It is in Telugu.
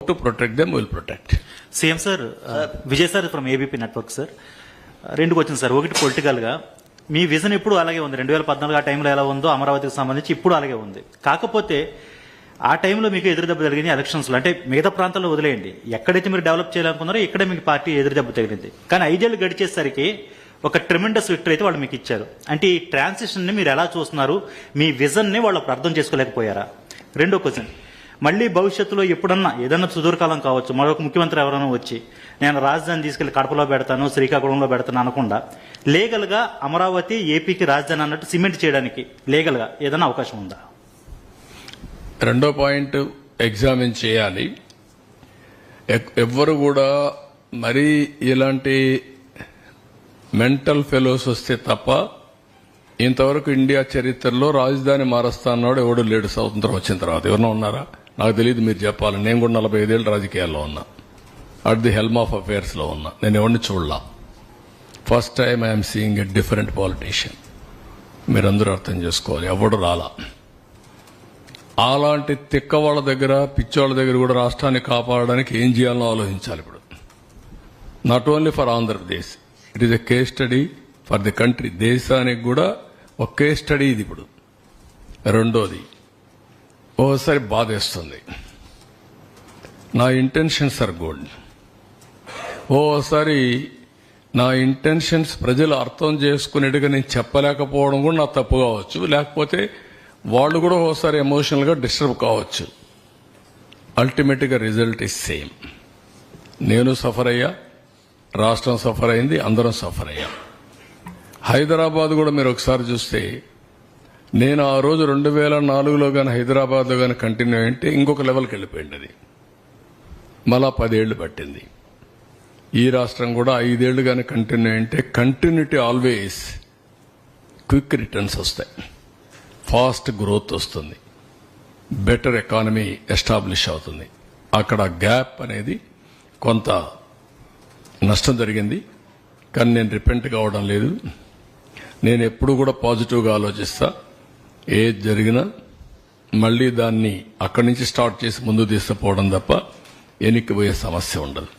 To protect them, will protect. CM sir Vijay sir from ABP network sir. రెండు క్వశ్చన్ సార్. ఒకటి పొలిటికల్ గా మీ విజన్ ఇప్పుడు అలాగే ఉంది. 2014 ఆ టైంలో ఎలా ఉందో అమరావతికి సంబంధించి ఇప్పుడు అలాగే ఉంది. కాకపోతే ఆ టైంలో మీకు ఎదురుదెబ్బ తగిలింది ఎలక్షన్స్ లో. అంటే మిగతా ప్రాంతాల్లో వదిలేయండి, ఎక్కడైతే మీరు డెవలప్ చేయాలనుకున్నారో ఇక్కడే మీకు పార్టీ ఎదురుదెబ్బ తగిలింది. కానీ 5 ఏళ్ళు గడిచేసరికి ఒక ట్రెమెండస్ విక్టరీ అయితే వాళ్ళు మీకు ఇచ్చారు. అంటే ఈ ట్రాన్సిషన్ ని మీరు ఎలా చూస్తున్నారు? మీ విజన్ ని వాళ్ళు అర్థం చేసుకోలేకపోయారా? రెండో క్వశ్చన్, మళ్ళీ భవిష్యత్తులో ఎప్పుడన్నా ఏదన్నా సుదూరకాలం కావచ్చు, మరొక ముఖ్యమంత్రి ఎవరైనా వచ్చి నేను రాజధాని తీసుకెళ్లి కడపలో పెడతాను, శ్రీకాకుళంలో పెడతాను అనకుండా లీగల్ గా అమరావతి ఏపీకి రాజధాని అన్నట్టు సిమెంట్ చేయడానికి లీగల్ గా ఏదైనా అవకాశం ఉందా? రెండో పాయింట్ ఎగ్జామిన్ చేయాలి. ఎవ్వరు కూడా మరీ ఇలాంటి మెంటల్ ఫెలోస్ వస్తే తప్ప ఇంతవరకు ఇండియా చరిత్రలో రాజధాని మారుస్తా అన్నాడు ఎవడు లేడు. స్వతంత్రం వచ్చిన తర్వాత ఎవరన్నా ఉన్నారా? నాకు తెలియదు, మీరు చెప్పాలి. నేను కూడా 45 ఏళ్ళు రాజకీయాల్లో ఉన్నా, at the helm of affairs లో ఉన్నా. నేను ఎవరిని చూడలా. First time I'm seeing a different politician. మీరందరూ అర్థం చేసుకోవాలి, ఎవడు రాలా. అలాంటి తిక్క వాళ్ళ దగ్గర, పిచ్చోళ్ళ దగ్గర కూడా రాష్ట్రాన్ని కాపాడడానికి ఏం చేయాలో ఆలోచించాలి ఇప్పుడు. Not only for Andhra Pradesh, it is a case study for the country. దేశానికి కూడా ఒక కేస్ స్టడీ ఇది ఇప్పుడు. రెండోది, ఓసారి బాధేస్తుంది. నా ఇంటెన్షన్స్ ఆర్ గుడ్. ఓసారి నా ఇంటెన్షన్స్ ప్రజలు అర్థం చేసుకునేట్టుగా నేను చెప్పలేకపోవడం కూడా నా తప్పు కావచ్చు. లేకపోతే వాళ్ళు కూడా ఓసారి ఎమోషనల్ గా డిస్టర్బ్ కావచ్చు. అల్టిమేట్ గా రిజల్ట్ ఇస్ సేమ్. నేను సఫర్ అయ్యా, రాష్ట్రం సఫర్ అయింది, అందరం సఫర్ అయ్యాం. హైదరాబాద్ కూడా మీరు ఒకసారి చూస్తే, నేను ఆ రోజు 2004లో కానీ హైదరాబాద్లో కానీ కంటిన్యూ అయింటే ఇంకొక లెవెల్కి వెళ్ళిపోయింది. అది మళ్ళా 10 ఏళ్లు పట్టింది. ఈ రాష్ట్రం కూడా 5 ఏళ్లు కానీ కంటిన్యూ అయింటే కంటిన్యూటీ ఆల్వేస్ క్విక్ రిటర్న్స్ వస్తాయి, ఫాస్ట్ గ్రోత్ వస్తుంది, బెటర్ ఎకానమీ ఎస్టాబ్లిష్ అవుతుంది. అక్కడ గ్యాప్ అనేది కొంత నష్టం జరిగింది, కానీ నేను రిపెంట్ కావడం లేదు. నేను ఎప్పుడు కూడా పాజిటివ్గా ఆలోచిస్తా. ఏది జరిగినా మళ్లీ దాన్ని అక్కడి నుంచి స్టార్ట్ చేసి ముందు తీసుకుపోవడం తప్ప వెనక్కి పోయే సమస్య ఉండదు.